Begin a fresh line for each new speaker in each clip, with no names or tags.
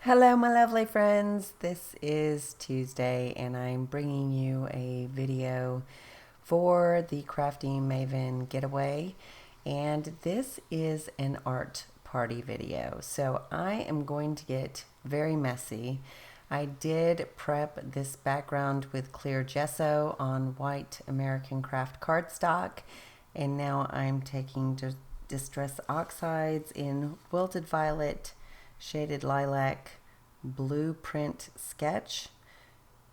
Hello, my lovely friends. This is Tuesday, and I'm bringing you a video for the Crafty Maven Getaway. And this is an art party video. So I am going to get very messy. I did prep this background with clear gesso on white American craft cardstock. And now I'm taking Distress Oxides in Wilted Violet, Shaded Lilac, Blueprint Sketch,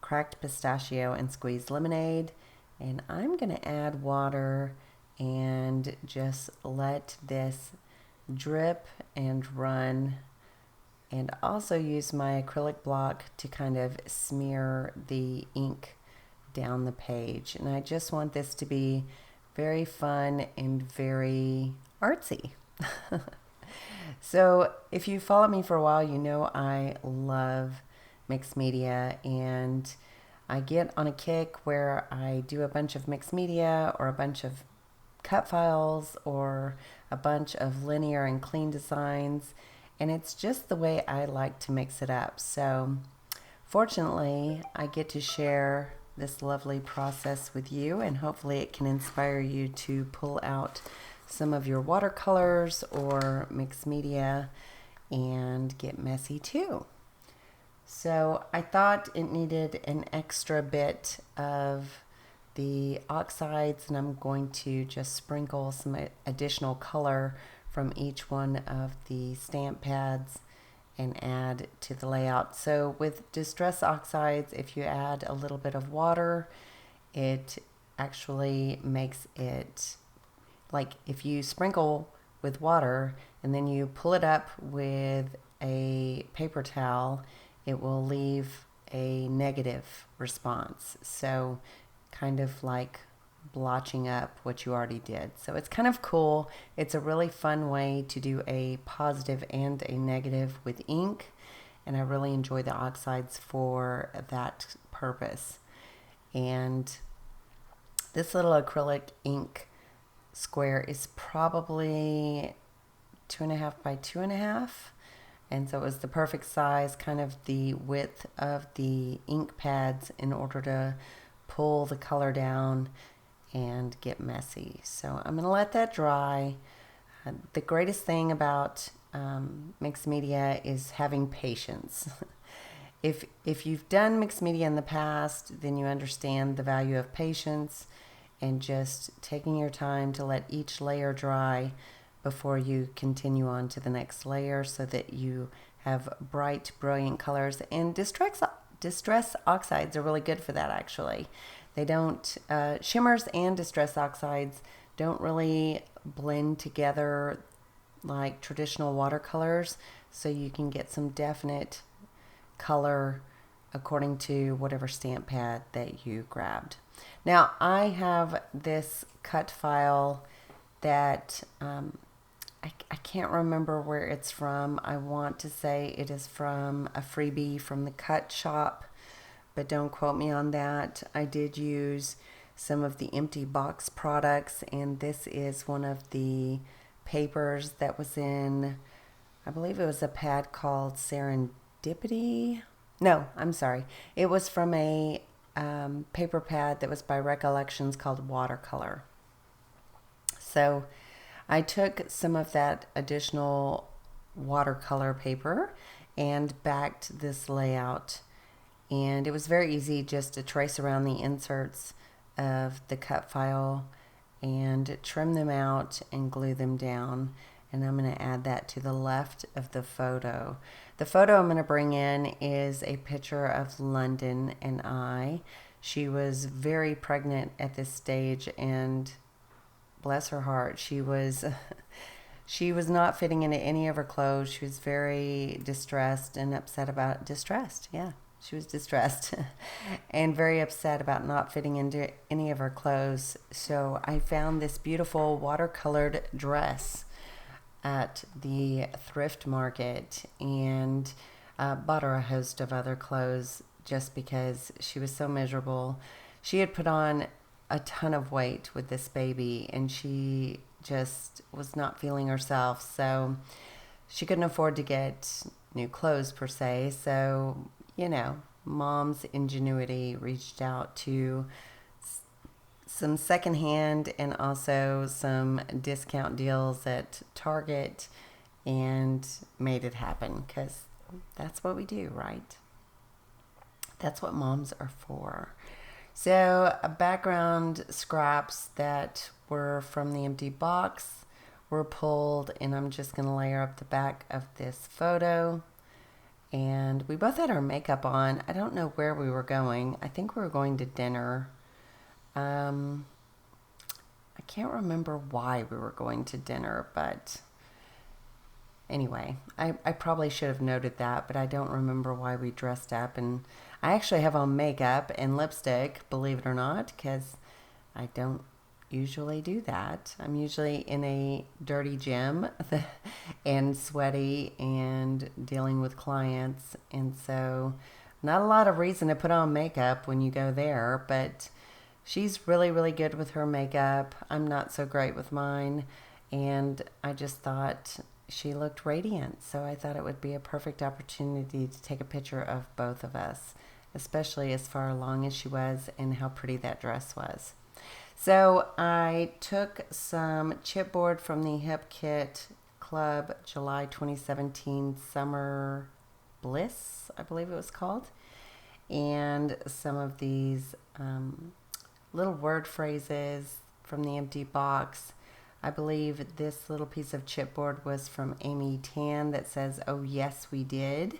Cracked Pistachio, and Squeezed Lemonade. And I'm going to add water and just let this drip and run, and also use my acrylic block to kind of smear the ink down the page. And I just want this to be very fun and very artsy. So if you follow me for a while, you know I love mixed media, and I get on a kick where I do a bunch of mixed media or a bunch of cut files or a bunch of linear and clean designs, and it's just the way I like to mix it up. So fortunately, I get to share this lovely process with you, and hopefully it can inspire you to pull out some of your watercolors or mixed media and get messy too. So I thought it needed an extra bit of the oxides, and I'm going to just sprinkle some additional color from each one of the stamp pads and add to the layout. So with Distress Oxides, if you add a little bit of water, it actually makes it, like if you sprinkle with water and then you pull it up with a paper towel, it will leave a negative response. So kind of like blotching up what you already did. So it's kind of cool. It's a really fun way to do a positive and a negative with ink, and I really enjoy the oxides for that purpose. And this little acrylic ink square is probably 2.5 by 2.5, and so it was the perfect size, kind of the width of the ink pads, in order to pull the color down and get messy. So I'm going to let that dry. The greatest thing about mixed media is having patience. If you've done mixed media in the past, then you understand the value of patience and just taking your time to let each layer dry before you continue on to the next layer, so that you have bright, brilliant colors. And distress oxides are really good for that, actually. They don't, shimmers and distress oxides don't really blend together like traditional watercolors, so you can get some definite color according to whatever stamp pad that you grabbed. Now I have this cut file that I can't remember where it's from. I want to say it is from a freebie from the cut shop, but don't quote me on that. I did use some of the empty box products, and this is one of the papers that was in, I believe it was a pad called Serendipity. No, I'm sorry. It was from a paper pad that was by Recollections called Watercolor. So I took some of that additional watercolor paper and backed this layout, and it was very easy just to trace around the inserts of the cut file and trim them out and glue them down. And I'm going to add that to the left of the photo. The photo I'm going to bring in is a picture of London and I. She was very pregnant at this stage, and bless her heart, she was not fitting into any of her clothes. She was very distressed and upset about distressed. Yeah, she was distressed and very upset about not fitting into any of her clothes. So I found this beautiful watercolored dress at the thrift market, and bought her a host of other clothes just because she was so miserable. She had put on a ton of weight with this baby, and she just was not feeling herself. So she couldn't afford to get new clothes per se. So, you know, mom's ingenuity reached out to some secondhand and also some discount deals at Target and made it happen, because that's what we do, right? That's what moms are for. So, background scraps that were from the empty box were pulled, and I'm just going to layer up the back of this photo. And we both had our makeup on. I don't know where we were going. I think we were going to dinner. I can't remember why we were going to dinner, but anyway, I probably should have noted that, but I don't remember why we dressed up. And I actually have on makeup and lipstick, believe it or not, because I don't usually do that. I'm usually in a dirty gym and sweaty and dealing with clients. And so not a lot of reason to put on makeup when you go there, but she's really, really good with her makeup. I'm not so great with mine. And I just thought she looked radiant. So I thought it would be a perfect opportunity to take a picture of both of us, especially as far along as she was and how pretty that dress was. So I took some chipboard from the Hip Kit Club July 2017 Summer Bliss, I believe it was called, and some of these little word phrases from the empty box. I believe this little piece of chipboard was from Amy Tan that says, "Oh yes, we did."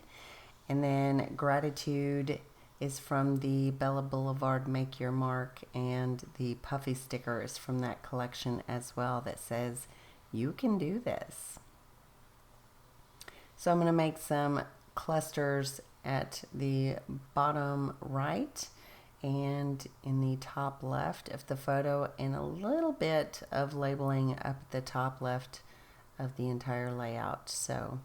And then gratitude is from the Bella Boulevard Make Your Mark, and the puffy sticker is from that collection as well that says, "You can do this." So I'm going to make some clusters at the bottom right and in the top left of the photo, and a little bit of labeling up at the top left of the entire layout. So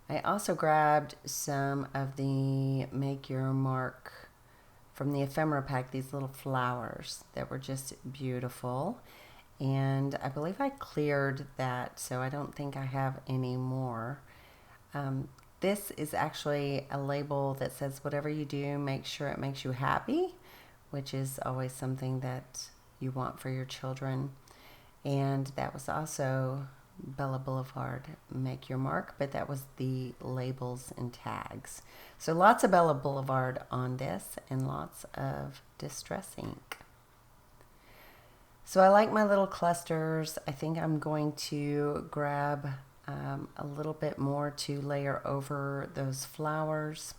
I also grabbed some of the Make Your Mark from the ephemera pack, these little flowers that were just beautiful. And I believe I cleared that, so I don't think I have any more. This is actually a label that says, "Whatever you do, make sure it makes you happy," which is always something that you want for your children. And that was also Bella Boulevard Make Your Mark, but that was the labels and tags. So lots of Bella Boulevard on this and lots of Distress ink. So I like my little clusters. I think I'm going to grab a little bit more to layer over those flowers.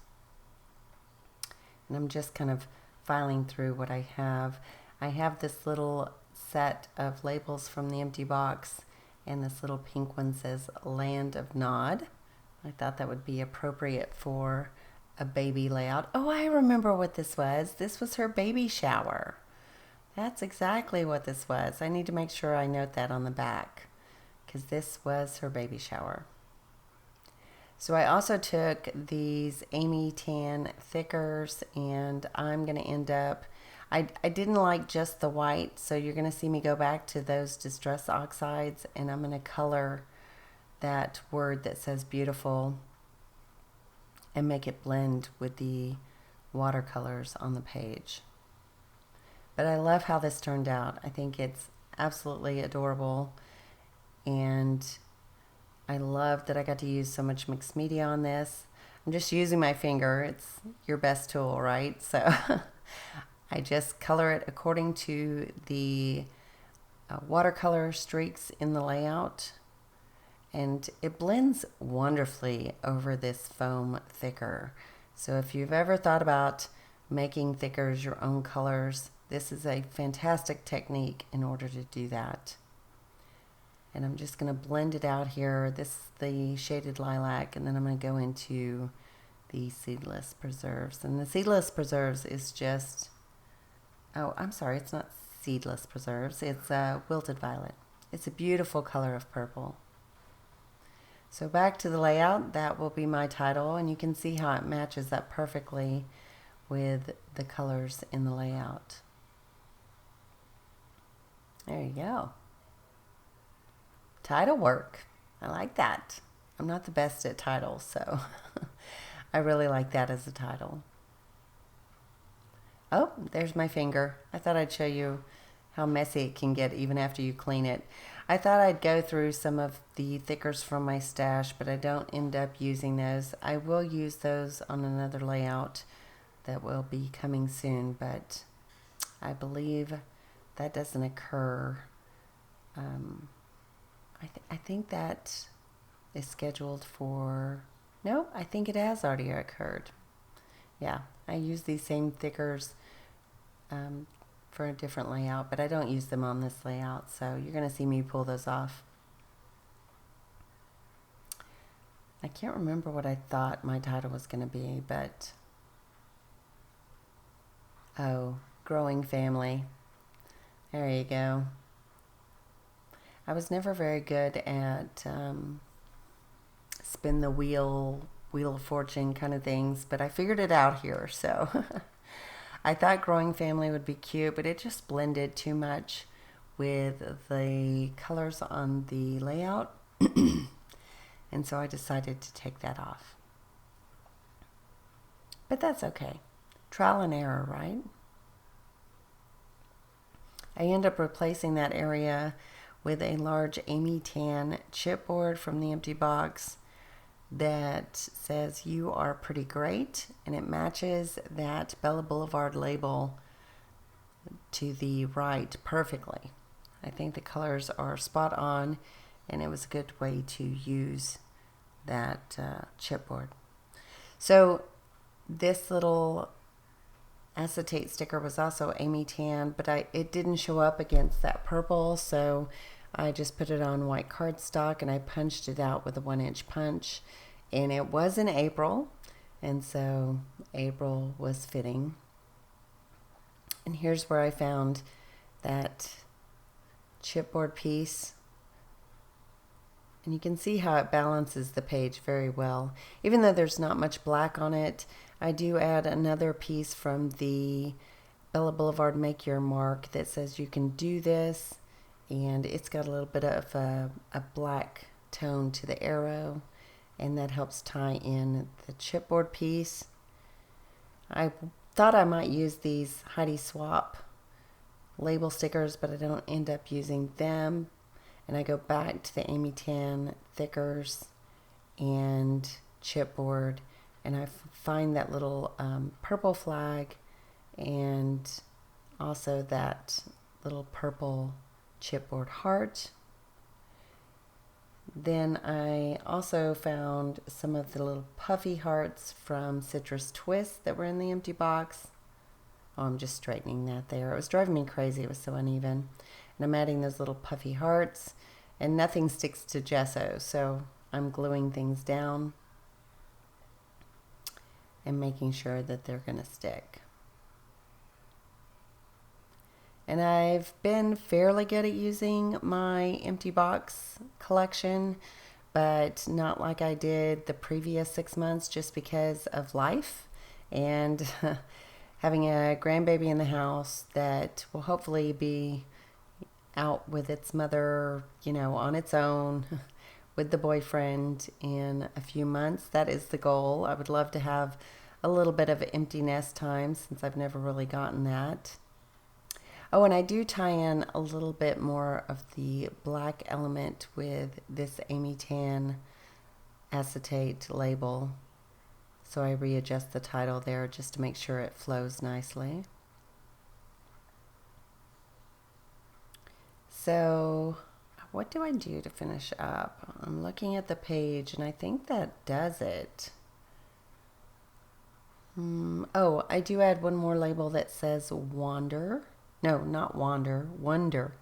And I'm just kind of filing through what I have. I have this little set of labels from the empty box, and this little pink one says Land of Nod. I thought that would be appropriate for a baby layout. Oh, I remember what this was. This was her baby shower. That's exactly what this was. I need to make sure I note that on the back, because this was her baby shower. So I also took these Amy Tan thickers, and I'm going to end up, I didn't like just the white, so you're going to see me go back to those Distress Oxides, and I'm going to color that word that says beautiful and make it blend with the watercolors on the page. But I love how this turned out. I think it's absolutely adorable, and I love that I got to use so much mixed media on this. I'm just using my finger. It's your best tool, right? So I just color it according to the watercolor streaks in the layout, and it blends wonderfully over this foam thicker. So if you've ever thought about making thickers your own colors, this is a fantastic technique in order to do that. And I'm just going to blend it out here. This is the shaded lilac, and then I'm going to go into the seedless preserves. And the seedless preserves is just, oh, I'm sorry, it's not seedless preserves. It's wilted violet. It's a beautiful color of purple. So back to the layout, that will be my title, and you can see how it matches up perfectly with the colors in the layout. There you go. Title work. I like that. I'm not the best at titles, so I really like that as a title. Oh, there's my finger. I thought I'd show you how messy it can get even after you clean it. I thought I'd go through some of the thickers from my stash, but I don't end up using those. I will use those on another layout that will be coming soon, but I believe that doesn't occur. I think that is scheduled for... No, I think it has already occurred. Yeah, I use these same thickers for a different layout, but I don't use them on this layout, so you're going to see me pull those off. I can't remember what I thought my title was going to be, but... Oh, growing family. There you go. I was never very good at spin the wheel of fortune kind of things, but I figured it out here, so I thought growing family would be cute, but it just blended too much with the colors on the layout, and so I decided to take that off. But that's okay. Trial and error, right? I end up replacing that area with a large Amy Tan chipboard from the empty box that says "You are pretty great," and it matches that Bella Boulevard label to the right perfectly. I think the colors are spot on, and it was a good way to use that chipboard. So this little acetate sticker was also Amy Tan, but it didn't show up against that purple, so I just put it on white cardstock and I punched it out with a 1-inch punch, and it was in April, and so April was fitting. And here's where I found that chipboard piece, and you can see how it balances the page very well. Even though there's not much black on it, I do add another piece from the Bella Boulevard Make Your Mark that says "You can do this," and it's got a little bit of a black tone to the arrow, and that helps tie in the chipboard piece. I thought I might use these Heidi Swap label stickers, but I don't end up using them, and I go back to the Amy Tan thickers and chipboard, and I find that little purple flag and also that little purple chipboard heart. Then I also found some of the little puffy hearts from Citrus Twist that were in the empty box. Oh, I'm just straightening that there. It was driving me crazy. It was so uneven. And I'm adding those little puffy hearts, and nothing sticks to gesso, so I'm gluing things down and making sure that they're going to stick. And I've been fairly good at using my empty box collection, but not like I did the previous 6 months, just because of life and having a grandbaby in the house that will hopefully be out with its mother, on its own with the boyfriend in a few months. That is the goal. I would love to have a little bit of empty nest time, since I've never really gotten that. Oh, and I do tie in a little bit more of the black element with this Amy Tan acetate label. So I readjust the title there just to make sure it flows nicely. So what do I do to finish up? I'm looking at the page, and I think that does it. Oh, I do add one more label that says Wander. No, not Wander, Wonder.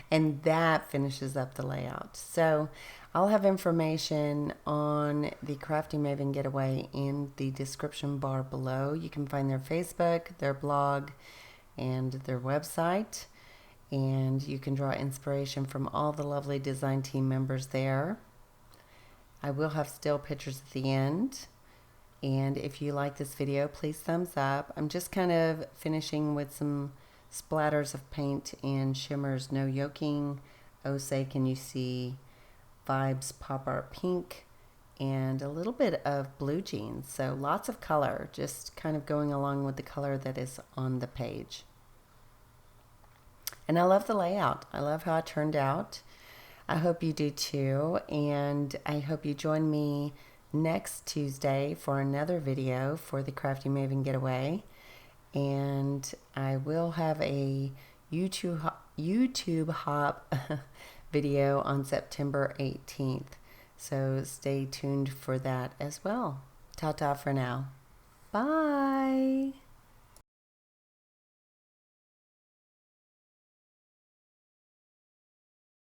And that finishes up the layout. So I'll have information on the Crafty Maven Getaway in the description bar below. You can find their Facebook, their blog, and their website. And you can draw inspiration from all the lovely design team members there. I will have still pictures at the end. And if you like this video, please thumbs up. I'm just kind of finishing with some splatters of paint and shimmers. No yoking. Oh, say can you see Vibes Pop Art Pink, and a little bit of blue jeans. So lots of color, just kind of going along with the color that is on the page. And I love the layout. I love how it turned out. I hope you do too. And I hope you join me next Tuesday for another video for the Crafty Maven Getaway. And I will have a YouTube hop video on September 18th. So stay tuned for that as well. Ta-ta for now. Bye.